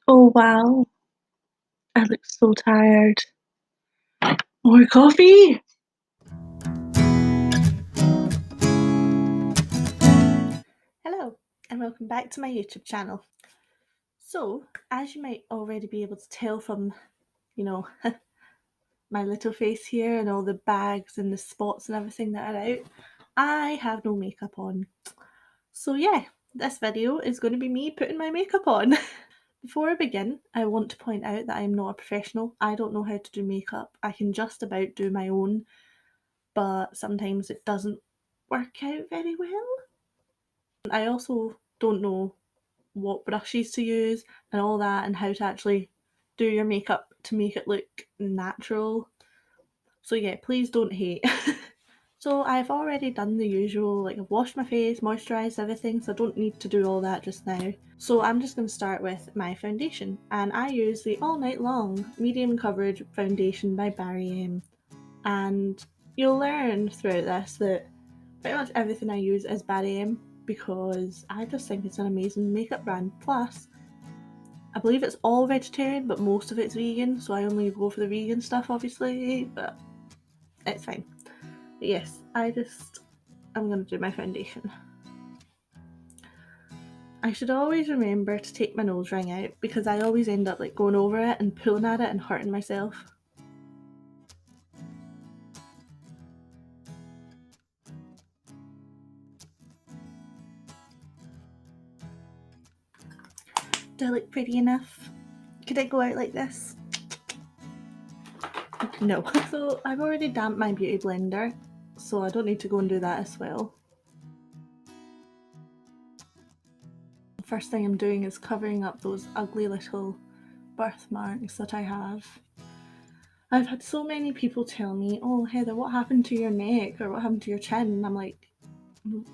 Oh wow, I look so tired. More coffee? Hello, and welcome back to my YouTube channel. So, as you might already be able to tell from, you know, my little face here and all the bags and the spots and everything that are out, I have no makeup on. So yeah, this video is going to be me putting my makeup on. Before I begin, I want to point out that I am not a professional. I don't know how to do makeup. I can just about do my own, but sometimes it doesn't work out very well. I also don't know what brushes to use and all that, and how to actually do your makeup to make it look natural. So yeah, please don't hate. So I've already done the usual, like I've washed my face, moisturised everything, so I don't need to do all that just now. So I'm just going to start with my foundation, and I use the All Night Long Medium Coverage Foundation by Barry M. And you'll learn throughout this that pretty much everything I use is Barry M because I just think it's an amazing makeup brand. Plus, I believe it's all vegetarian, but most of it's vegan, so I only go for the vegan stuff, obviously, but it's fine. But yes, I'm gonna do my foundation. I should always remember to take my nose ring out because I always end up like going over it and pulling at it and hurting myself. Do I look pretty enough? Could I go out like this? No. So I've already damped my beauty blender, so I don't need to go and do that as well. First thing I'm doing is covering up those ugly little birthmarks that I have. I've had so many people tell me, "Oh, Heather, what happened to your neck or what happened to your chin?" And I'm like,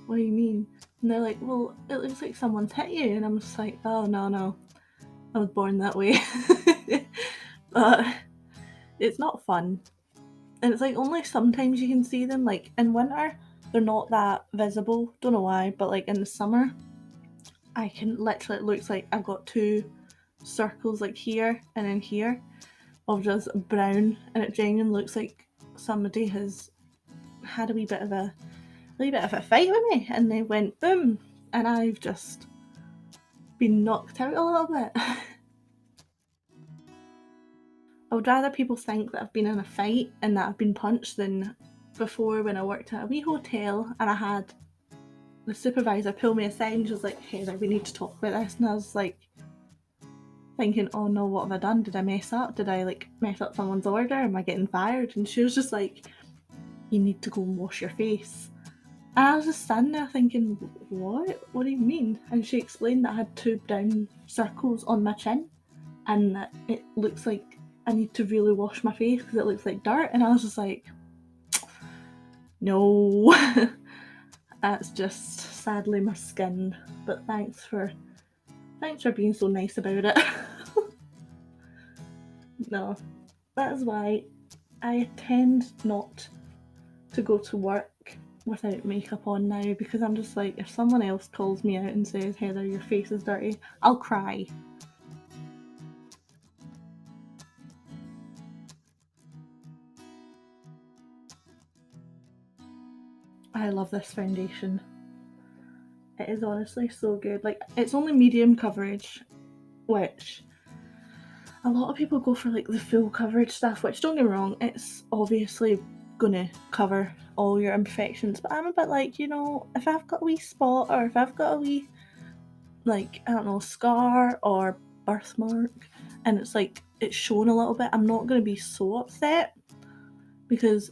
"What do you mean?" And they're like, "Well, it looks like someone's hit you." And I'm just like, "Oh, no, I was born that way." But it's not fun. And it's like only sometimes you can see them. Like in winter, they're not that visible. Don't know why, but like in the summer, I can literally, it looks like I've got two circles like here and in here of just brown, and it genuinely looks like somebody has had a wee bit of a fight with me, and they went boom, and I've just been knocked out a little bit. I would rather people think that I've been in a fight and that I've been punched than before when I worked at a wee hotel and I had the supervisor pull me aside and she was like, "Heather, we need to talk about this." And I was like thinking, "Oh no, what have I done? Did I mess up? Did I like mess up someone's order? Am I getting fired?" And she was just like, "You need to go and wash your face." And I was just standing there thinking, "What? What do you mean?" And she explained that I had two brown circles on my chin and that it looks like I need to really wash my face because it looks like dirt. And I was just like, "No." That's just sadly my skin. But thanks for being so nice about it. No, that is why I tend not to go to work without makeup on now, because I'm just like, if someone else calls me out and says, "Heather, your face is dirty," I'll cry. I love this foundation. It is honestly so good. Like, it's only medium coverage, which a lot of people go for like the full coverage stuff, which don't get me wrong, it's obviously gonna cover all your imperfections, but I'm a bit like, if I've got a wee spot or if I've got a wee, like, I don't know, scar or birthmark and it's like it's shown a little bit, I'm not gonna be so upset because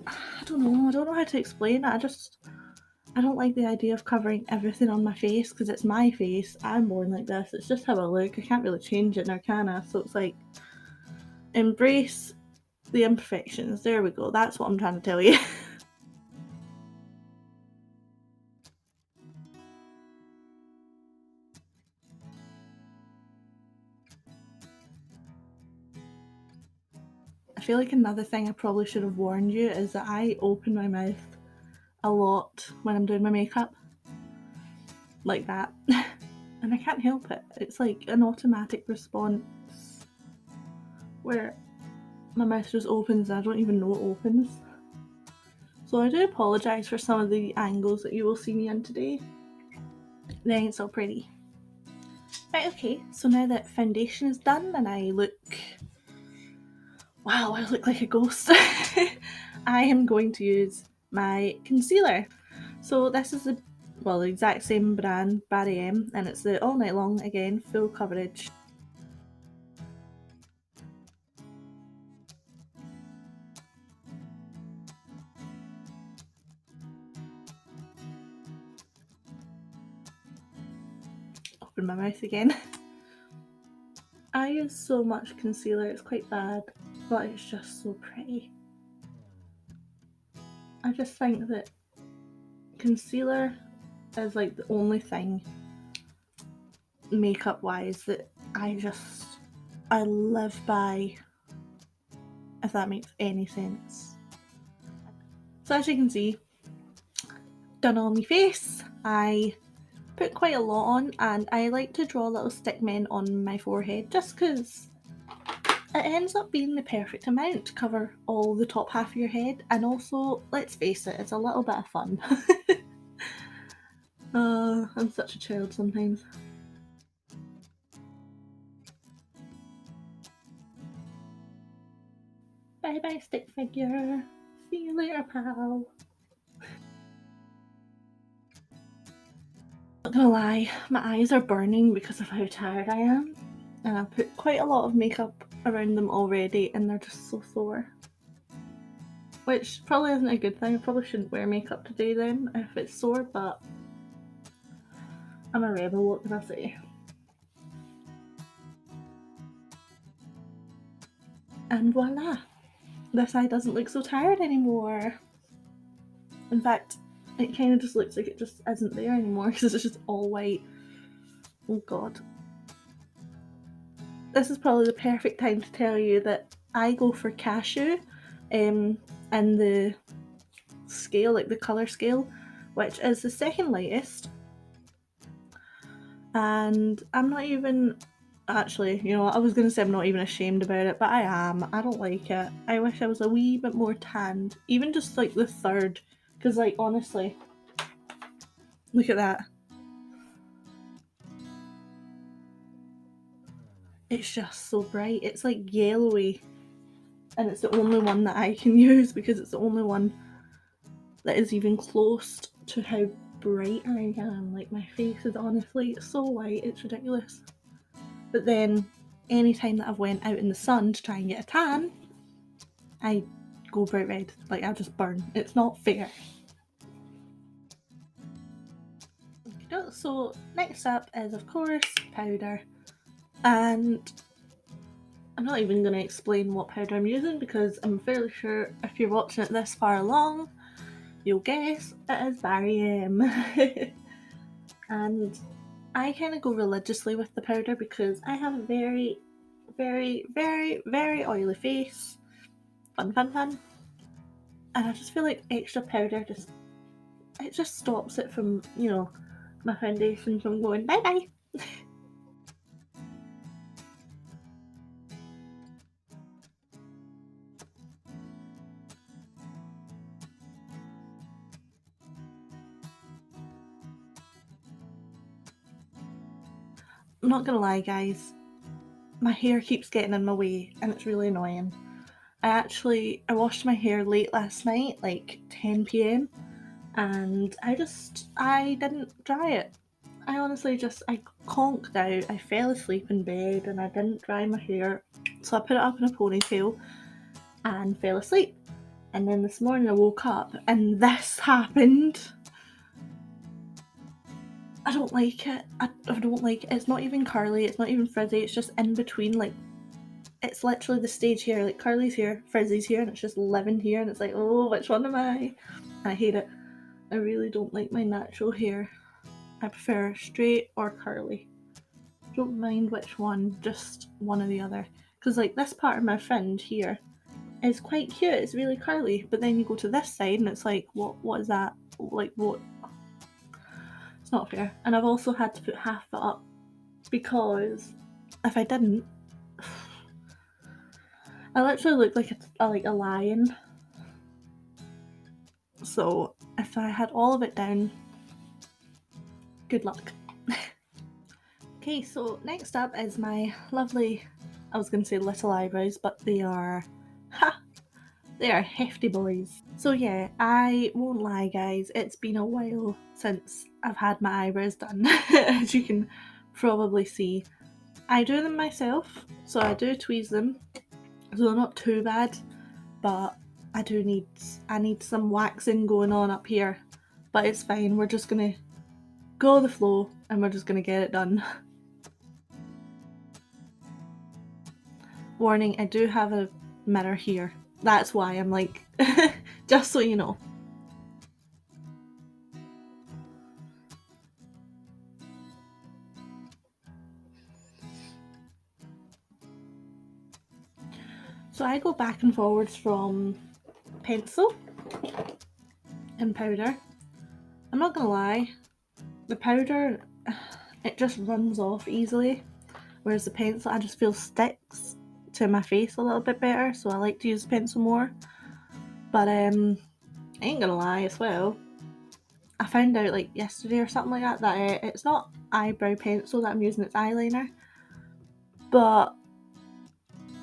I don't know how to explain it. I don't like the idea of covering everything on my face because it's my face. I'm born like this. It's just how I look. I can't really change it now, can I? So it's like, embrace the imperfections. There we go. That's what I'm trying to tell you. I feel like another thing I probably should have warned you is that I open my mouth a lot when I'm doing my makeup. Like that. and I can't help it. It's like an automatic response where my mouth just opens and I don't even know it opens. So I do apologise for some of the angles that you will see me in today. They ain't so pretty. Right, okay, so now that foundation is done and I look... Wow, I look like a ghost. I am going to use my concealer. So this is the exact same brand, Barry M, and it's the All Night Long, again, full coverage. Open my mouth again. I use so much concealer, it's quite bad, but it's just so pretty. I just think that concealer is like the only thing makeup wise that I live by, if that makes any sense. So as you can see, done on my face. I put quite a lot on, and I like to draw little stick men on my forehead just because it ends up being the perfect amount to cover all the top half of your head, and also, let's face it, it's a little bit of fun. I'm such a child sometimes. Bye bye stick figure. See you later, pal. Not gonna lie, my eyes are burning because of how tired I am, and I've put quite a lot of makeup around them already and they're just so sore. Which probably isn't a good thing. I probably shouldn't wear makeup today then if it's sore, but I'm a rebel, what can I say? And voila! This eye doesn't look so tired anymore. In fact, it kind of just looks like it just isn't there anymore because it's just all white. Oh god. This is probably the perfect time to tell you that I go for Cashew in the scale, like the colour scale, which is the second lightest. And I'm not even... Actually, you know what, I was going to say I'm not even ashamed about it, but I am. I don't like it. I wish I was a wee bit more tanned. Even just like the third, because like honestly, look at that. It's just so bright. It's like yellowy, and it's the only one that I can use because it's the only one that is even close to how bright I am. Like my face is honestly so white, it's ridiculous. But then anytime that I've went out in the sun to try and get a tan, I go bright red. Like I just burn. It's not fair. So next up is of course powder, and I'm not even going to explain what powder I'm using because I'm fairly sure if you're watching it this far along, you'll guess it is Barry M. And I kind of go religiously with the powder because I have a very, very, very, very oily face. Fun. And I just feel like extra powder just stops it from, you know, my foundation from going bye bye. I'm not gonna lie guys, my hair keeps getting in my way and it's really annoying. I washed my hair late last night, like 10 p.m, and I didn't dry it. I honestly I conked out, I fell asleep in bed and I didn't dry my hair, so I put it up in a ponytail and fell asleep. And then this morning I woke up and this happened. I don't like it. I don't like it. It's not even curly, it's not even frizzy, it's just in between. Like, it's literally the stage here. Like, curly's here, frizzy's here, and it's just living here, and it's like, oh, which one am I? I hate it. I really don't like my natural hair. I prefer straight or curly. Don't mind which one, just one or the other. Because, like, this part of my fringe here is quite cute. It's really curly, but then you go to this side, and it's like, what is that? Like, what? It's not fair. And I've also had to put half it up because if I didn't, I literally look like a lion. So if I had all of it down, good luck. Okay, so next up is my lovely, I was going to say little eyebrows, but they are hefty boys. So yeah, I won't lie guys, it's been a while since I've had my eyebrows done, as you can probably see. I do them myself, so I do tweeze them, so they're not too bad, but I need some waxing going on up here, but it's fine, we're just gonna go with the flow and we're just gonna get it done. Warning, I do have a mirror here. That's why I'm like, just so you know. So I go back and forwards from pencil and powder. I'm not gonna lie, the powder, it just runs off easily, whereas the pencil I just feel sticks to my face a little bit better, so I like to use the pencil more. But I ain't gonna lie as well, I found out like yesterday or something like that it's not eyebrow pencil that I'm using, it's eyeliner. But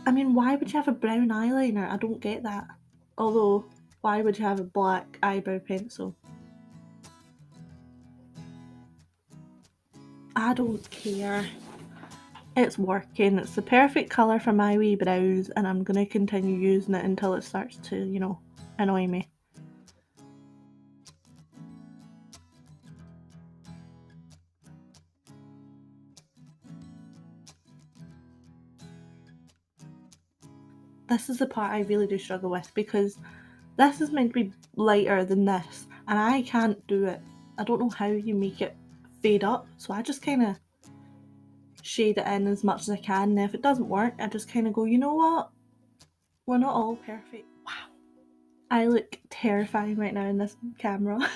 I mean, why would you have a brown eyeliner? I don't get that. Although, why would you have a black eyebrow pencil? I don't care. It's working. It's the perfect colour for my wee brows, and I'm going to continue using it until it starts to, you know, annoy me. This is the part I really do struggle with, because this is meant to be lighter than this, and I can't do it. I don't know how you make it fade up, so I just kind of shade it in as much as I can, and if it doesn't work, I just kind of go, you know what? We're not all perfect. Wow. I look terrifying right now in this camera. I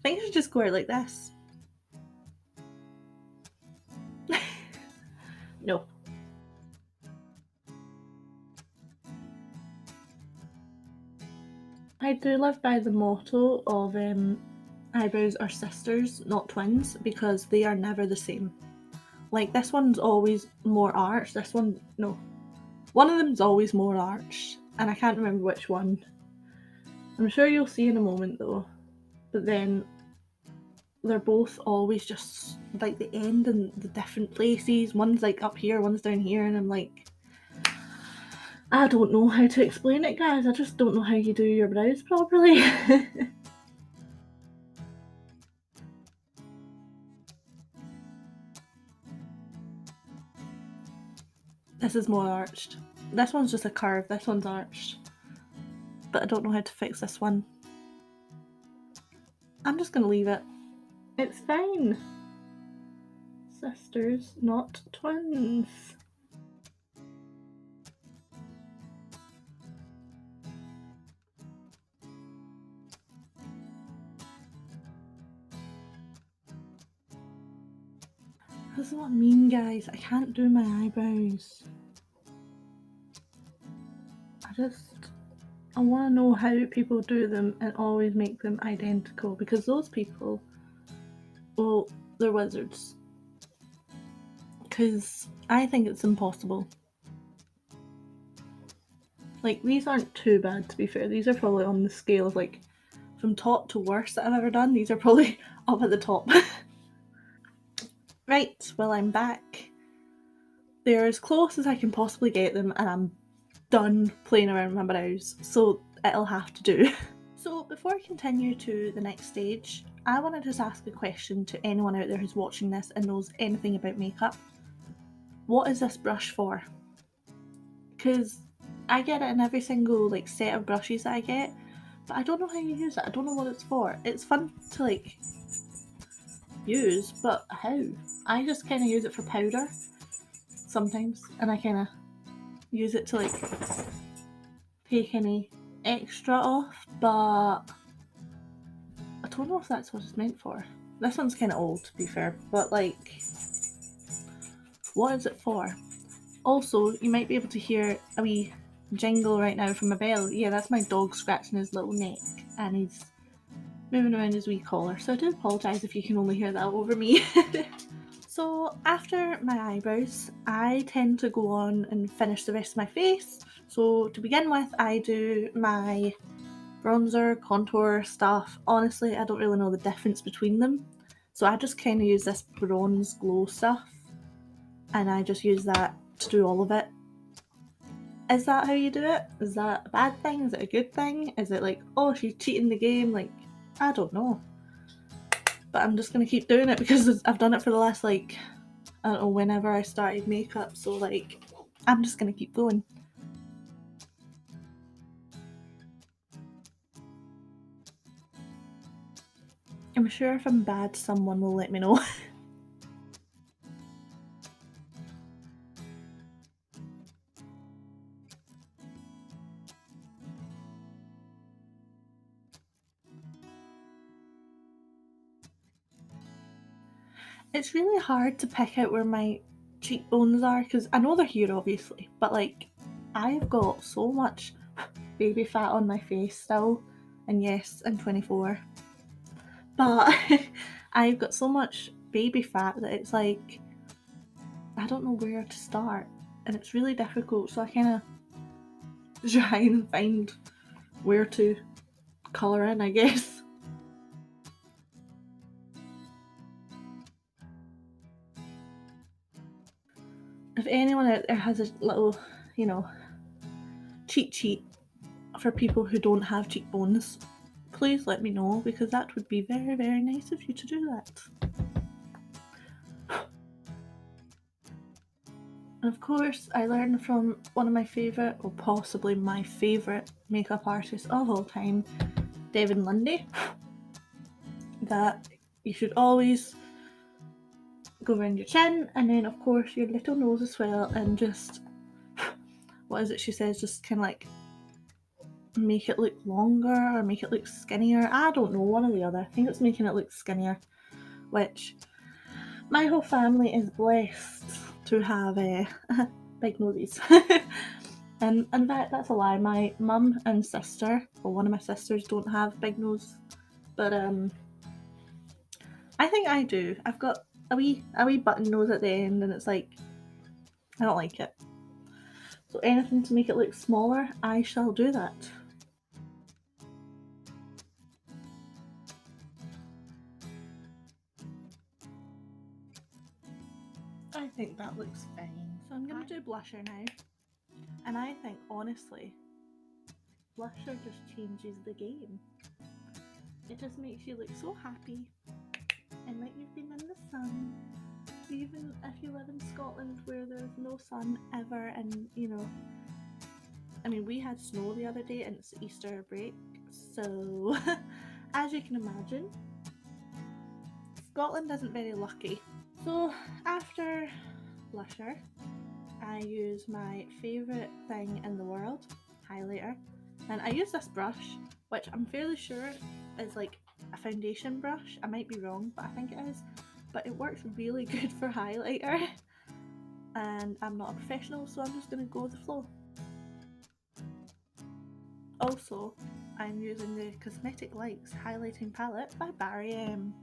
think I should just go out like this. No. I do live by the motto of eyebrows are sisters, not twins, because they are never the same. Like, this one's always more arched, this one, no. One of them's always more arched, and I can't remember which one. I'm sure you'll see in a moment though. But then they're both always just like the end in the different places. One's like up here, one's down here, and I'm like, I don't know how to explain it, guys. I just don't know how you do your brows properly. This is more arched. This one's just a curve, this one's arched. But I don't know how to fix this one. I'm just gonna leave it. It's fine. Sisters, not twins. This is what I mean, guys. I can't do my eyebrows. I want to know how people do them and always make them identical, because those people, well, they're wizards. Because I think it's impossible. Like, these aren't too bad, to be fair. These are probably on the scale of like from top to worst that I've ever done. These are probably up at the top. Right, well, I'm back. They're as close as I can possibly get them, and I'm done playing around with my brows, so it'll have to do. So before I continue to the next stage, I want to just ask a question to anyone out there who's watching this and knows anything about makeup. What is this brush for? Because I get it in every single like set of brushes that I get, but I don't know how you use it. I don't know what it's for. It's fun to like use, but how? I just kind of use it for powder sometimes, and I kind of use it to like take any extra off, but I don't know if that's what it's meant for. This one's kind of old, to be fair, but like, what is it for? Also, you might be able to hear a wee jingle right now from a bell. Yeah, that's my dog scratching his little neck and he's moving around his wee collar. So I do apologise if you can only hear that over me. So after my eyebrows, I tend to go on and finish the rest of my face. So to begin with, I do my bronzer, contour stuff. Honestly, I don't really know the difference between them. So I just kind of use this bronze glow stuff and I just use that to do all of it. Is that how you do it? Is that a bad thing? Is it a good thing? Is it like, oh, she's cheating the game? Like, I don't know. But I'm just going to keep doing it because I've done it for the last, like, I don't know, whenever I started makeup. So, like, I'm just going to keep going. I'm sure if I'm bad, someone will let me know. It's really hard to pick out where my cheekbones are because I know they're here obviously, but like I've got so much baby fat on my face still, and yes, I'm 24, but I've got so much baby fat that it's like I don't know where to start, and it's really difficult. So I kind of try and find where to colour in, I guess. If anyone out there has a little, you know, cheat sheet for people who don't have cheekbones, please let me know because that would be very, very nice of you to do that. And of course, I learned from one of my favourite, or possibly my favourite makeup artist of all time, Devin Lundy, that you should always go around your chin and then of course your little nose as well, and just, what is it she says, just kind of like make it look longer or make it look skinnier. I don't know, one or the other. I think it's making it look skinnier, which my whole family is blessed to have big noses. And in fact, that's a lie. My mum and sister, or one of my sisters, don't have big nose, but I think I do. I've got a wee button nose at the end, and it's like I don't like it. So anything to make it look smaller, I shall do that. I think that looks fine. So I'm going to do blusher now. And I think, honestly, blusher just changes the game. It just makes you look so happy and like you've been in the sun. Even if you live in Scotland where there's no sun ever, and you know, I mean, we had snow the other day and it's Easter break, so as you can imagine, Scotland isn't very lucky. So after blusher, I use my favourite thing in the world, highlighter, and I use this brush, which I'm fairly sure is like a foundation brush. I might be wrong, but I think it is. But it works really good for highlighter, and I'm not a professional, so I'm just going to go with the flow. Also, I'm using the Cosmetic Likes highlighting palette by Barry M.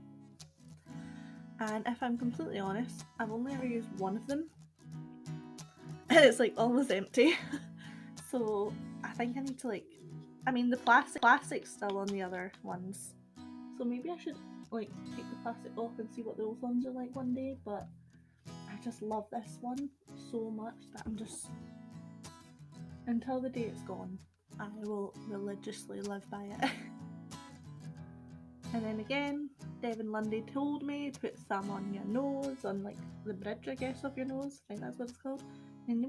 And if I'm completely honest, I've only ever used one of them, and it's like almost empty. So I think I need to like, I mean the plastic's still on the other ones, so maybe I should like take the plastic off and see what those ones are like one day, but I just love this one so much that I'm just, until the day it's gone, I will religiously live by it. And then again, Devin Lundy told me to put some on your nose, on like the bridge, I guess, of your nose. I think that's what it's called. And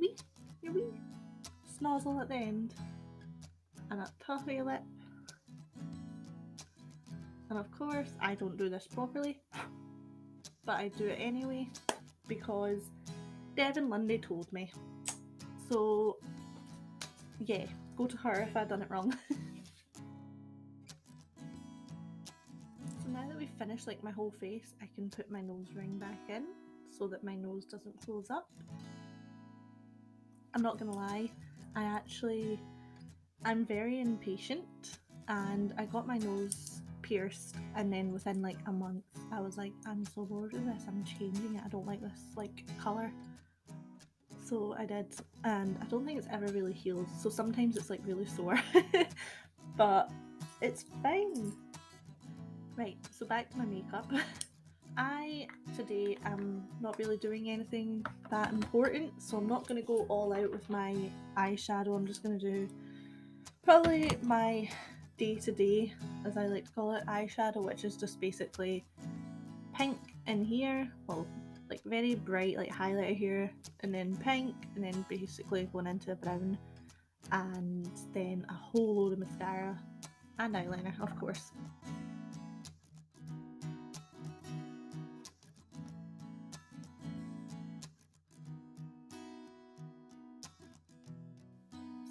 your wee snozzle at the end, and at the top of your lip. And of course, I don't do this properly, but I do it anyway because Devin Lundy told me. So yeah, go to her if I've done it wrong. So now that we've finished like my whole face, I can put my nose ring back in. so that my nose doesn't close up. I'm not gonna lie, I'm very impatient, and I got my nose pierced, and then within like a month I was like, I'm so bored of this, I'm changing it, I don't like this like colour. So I did, and I don't think it's ever really healed, so sometimes it's like really sore but it's fine. Right, so back to my makeup. I today am not really doing anything that important, so I'm not going to go all out with my eyeshadow. I'm just going to do probably my day-to-day, as I like to call it, eyeshadow, which is just basically pink in here, well, like very bright like highlighter here, and then pink, and then basically going into brown, and then a whole load of mascara and eyeliner, of course.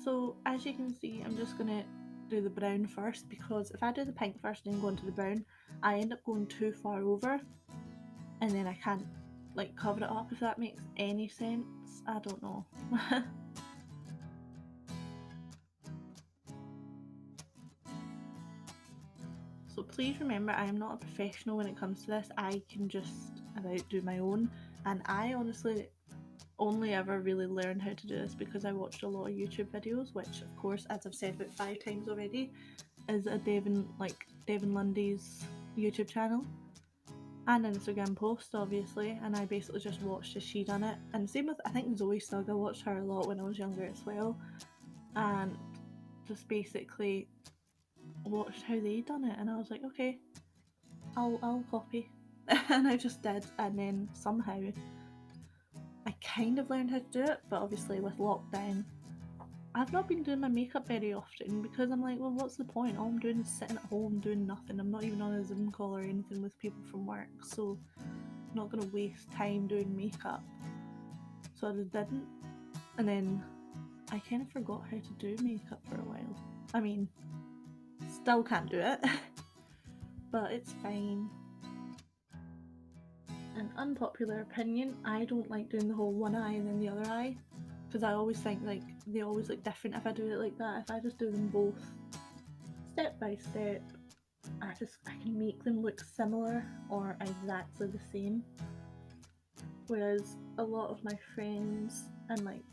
So as you can see, I'm just going to do the brown first, because if I do the pink first and then go into the brown, I end up going too far over and then I can't like cover it up, if that makes any sense. I don't know. So please remember, I am not a professional when it comes to this. I can just about do my own, and I honestly only ever really learned how to do this because I watched a lot of YouTube videos, which of course, as I've said about 5 times already, is a Devin Lundy's YouTube channel and Instagram post obviously, and I basically just watched as she done it. And same with, I think, Zoe Snug, I watched her a lot when I was younger as well, and just basically watched how they done it, and I was like, okay, I'll copy and I just did, and then somehow I kind of learned how to do it. But obviously with lockdown, I've not been doing my makeup very often because I'm like, well, what's the point? All I'm doing is sitting at home doing nothing. I'm not even on a Zoom call or anything with people from work, so I'm not going to waste time doing makeup. So I just didn't, and then I kind of forgot how to do makeup for a while. I mean, still can't do it but it's fine. An unpopular opinion, I don't like doing the whole one eye and then the other eye, because I always think like they always look different if I do it like that. If I just do them both step by step, I can make them look similar or exactly the same. Whereas a lot of my friends and like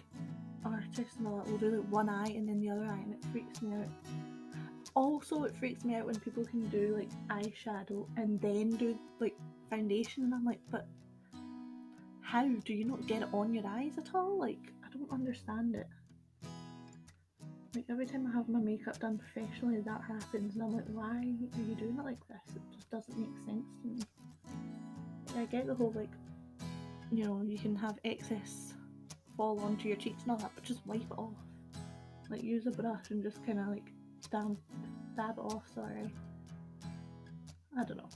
artists and all that will do like one eye and then the other eye, and it freaks me out. Also, it freaks me out when people can do like eyeshadow and then do like foundation, and I'm like, but how do you not get it on your eyes at all? Like, I don't understand it. Like, every time I have my makeup done professionally, that happens, and I'm like, why are you doing it like this? It just doesn't make sense to me. I get the whole like, you know, you can have excess fall onto your cheeks and all that, but just wipe it off. Like, use a brush and just kind of like dab it off, sorry. I don't know.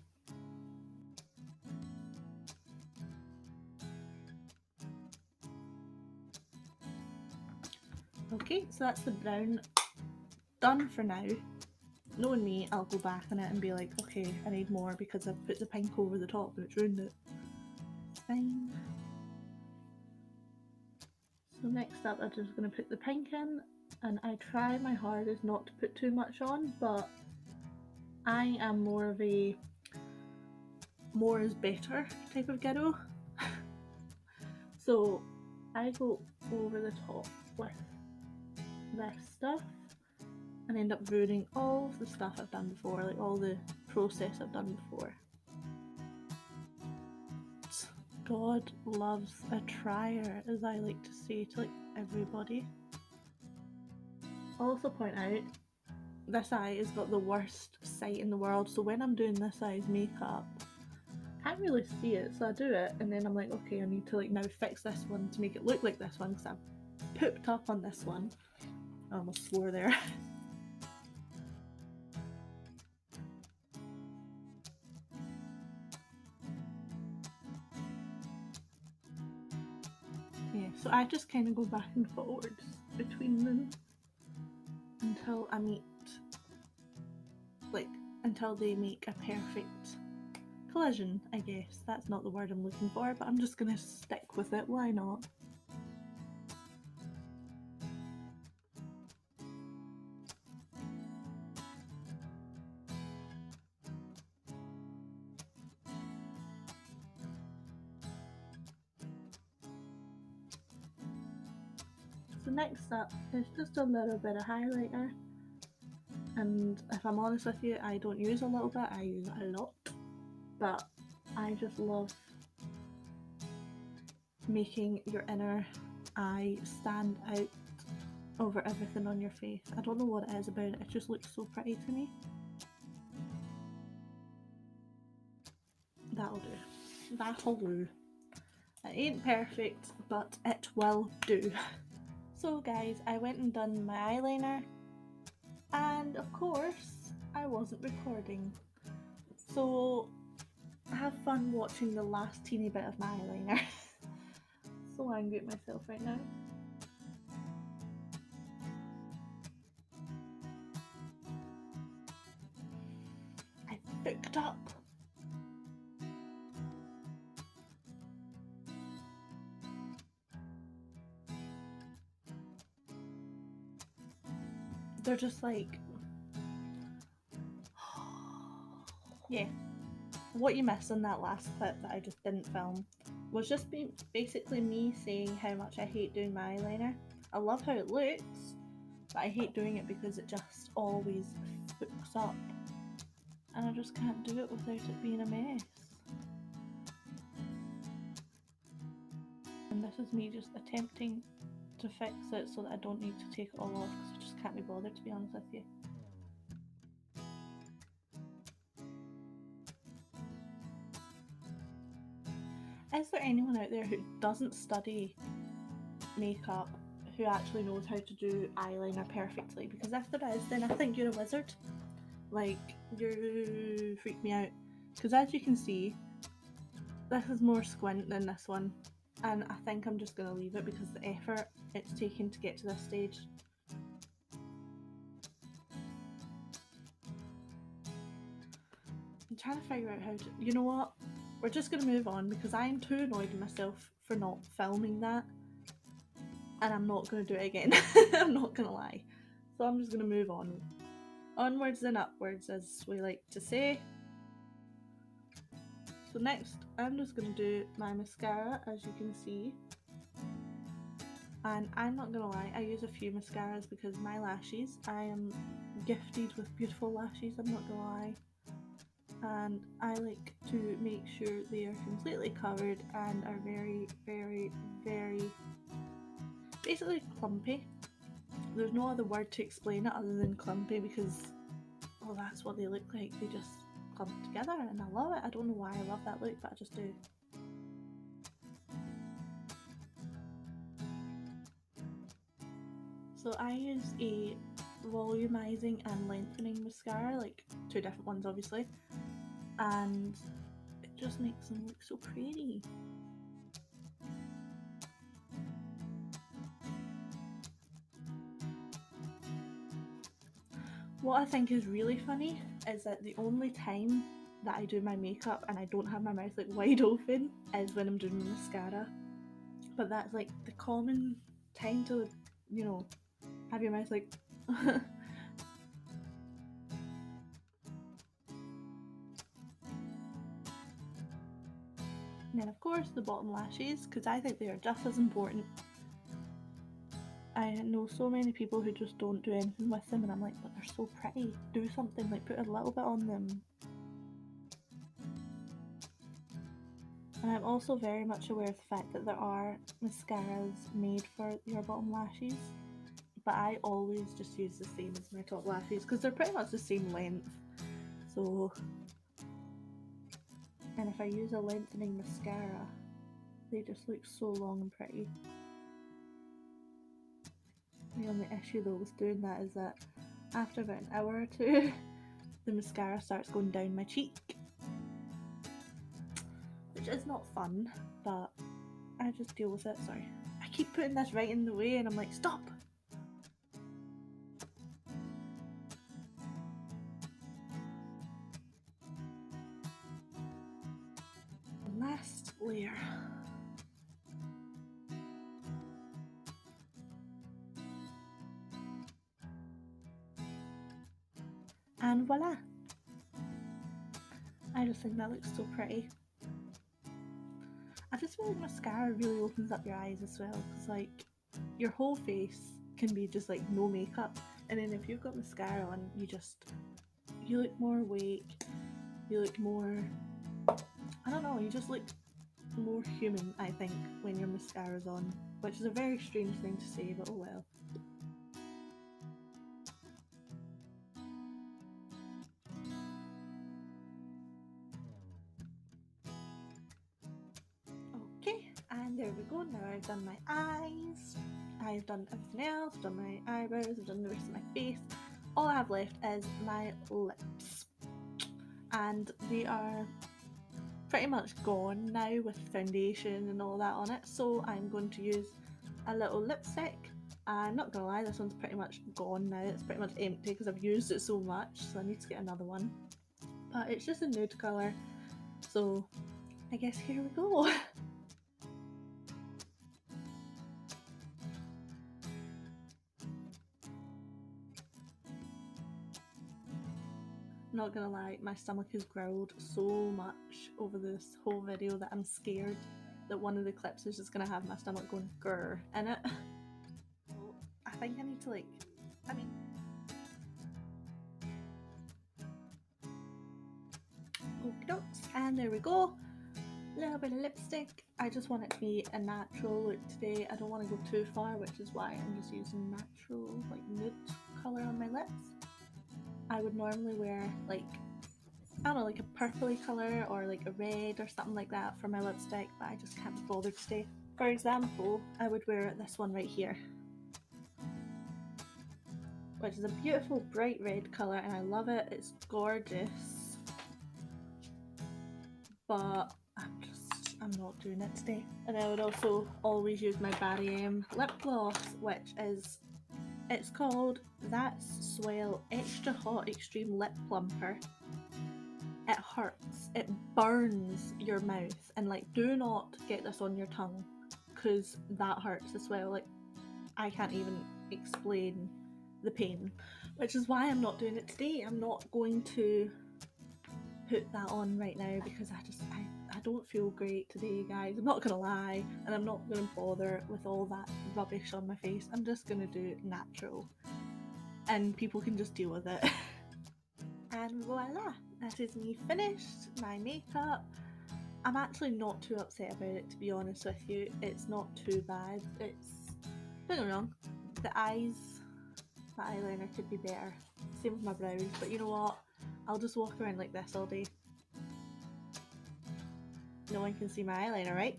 Okay, so that's the brown done for now. Knowing me, I'll go back on it and be like, okay, I need more because I've put the pink over the top and it's ruined it. It's fine. So next up, I'm just going to put the pink in, and I try my hardest not to put too much on, but I am more of a more is better type of ghetto. So I go over the top with this stuff and end up ruining all of the stuff I've done before, like all the process I've done before. God loves a trier, as I like to say to like everybody. I'll also point out, this eye has got the worst sight in the world, so when I'm doing this eye's makeup, I can't really see it, so I do it and then I'm like, okay, I need to like now fix this one to make it look like this one because I've pooped up on this one. I almost swore there. Yeah, so I just kind of go back and forwards between them until I meet, like, until they make a perfect collision, I guess. That's not the word I'm looking for, but I'm just gonna stick with it, why not? So next up is just a little bit of highlighter, and if I'm honest with you, I don't use a little bit, I use a lot, but I just love making your inner eye stand out over everything on your face. I don't know what it is about it, it just looks so pretty to me. That'll do. That'll do. It ain't perfect, but it will do. So guys, I went and done my eyeliner, and of course I wasn't recording. So have fun watching the last teeny bit of my eyeliner. So angry at myself right now. I fucked up. They're just like, yeah. What you missed in that last clip that I just didn't film was just basically me saying how much I hate doing my eyeliner. I love how it looks, but I hate doing it because it just always fucks up. And I just can't do it without it being a mess. And this is me just attempting to fix it so that I don't need to take it all off because I just can't be bothered, to be honest with you. Is there anyone out there who doesn't study makeup who actually knows how to do eyeliner perfectly? Because if there is, then I think you're a wizard. Like, you freak me out. Because as you can see, this is more squint than this one. And I think I'm just going to leave it because the effort it's taken to get to this stage. I'm trying to figure out how to... You know what? We're just going to move on because I'm too annoyed with myself for not filming that. And I'm not going to do it again. I'm not going to lie. So I'm just going to move on. Onwards and upwards, as we like to say. So next, I'm just going to do my mascara, as you can see. And I'm not going to lie, I use a few mascaras because my lashes, I am gifted with beautiful lashes, I'm not going to lie. And I like to make sure they are completely covered and are very, very, very basically clumpy. There's no other word to explain it other than clumpy because, well, that's what they look like. They just clump together and I love it. I don't know why I love that look, but I just do. So I use a volumizing and lengthening mascara, like two different ones obviously, and it just makes them look so pretty. What I think is really funny is that the only time that I do my makeup and I don't have my mouth like wide open is when I'm doing mascara. But that's like the common time to, you know, have your mouth like and then of course the bottom lashes, because I think they are just as important. I know so many people who just don't do anything with them and I'm like, but they're so pretty, do something, like put a little bit on them. And I'm also very much aware of the fact that there are mascaras made for your bottom lashes, but I always just use the same as my top lashes because they're pretty much the same length. So, and if I use a lengthening mascara, they just look so long and pretty. The only issue though with doing that is that after about an hour or two, the mascara starts going down my cheek, which is not fun, but I just deal with it. Sorry, I keep putting this right in the way and I'm like, stop! layer. And voila! I just think that looks so pretty. I just feel like mascara really opens up your eyes as well, because like your whole face can be just like no makeup, and then if you've got mascara on, you look more awake, you look more, I don't know, you just look more human, I think, when your mascara's on, which is a very strange thing to say, but oh well. Okay, and there we go. Now I've done my eyes, I've done everything else, I've done my eyebrows, I've done the rest of my face. All I have left is my lips, and they are pretty much gone now with foundation and all that on it, so I'm going to use a little lipstick. I'm not gonna lie, this one's pretty much gone now. It's pretty much empty because I've used it so much, so I need to get another one. But it's just a nude colour, so I guess here we go. Not gonna lie, my stomach has growled so much over this whole video that I'm scared that one of the clips is just gonna have my stomach going grr in it. So I think I need to okie dokes, and there we go. Little bit of lipstick. I just want it to be a natural look today. I don't want to go too far, which is why I'm just using natural, like nude colour on my lips. I would normally wear like, I don't know, like a purpley colour or like a red or something like that for my lipstick, but I just can't be bothered today. For example, I would wear this one right here, which is a beautiful bright red colour and I love it. It's gorgeous, but I'm not doing it today. And I would also always use my Barry M lip gloss, which is, it's called That's Swell Extra Hot Extreme Lip Plumper. It hurts, it burns your mouth, and like, do not get this on your tongue because that hurts as well. Like, I can't even explain the pain, which is why I'm not doing it today. I'm not going to put that on right now because I don't feel great today, guys. I'm not gonna lie, and I'm not gonna bother with all that rubbish on my face. I'm just gonna do natural, and people can just deal with it. And voila, that is me finished, my makeup. I'm actually not too upset about it, to be honest with you. It's not too bad. Don't get me wrong, the eyes, my eyeliner could be better. Same with my brows, but you know what? I'll just walk around like this all day. No one can see my eyeliner, right?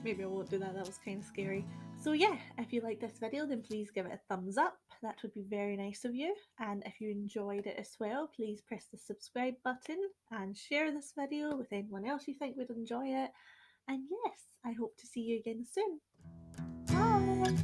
Maybe I won't do that, that was kind of scary. So yeah, if you like this video then please give it a thumbs up, that would be very nice of you. And if you enjoyed it as well, please press the subscribe button and share this video with anyone else you think would enjoy it. And yes, I hope to see you again soon. Bye!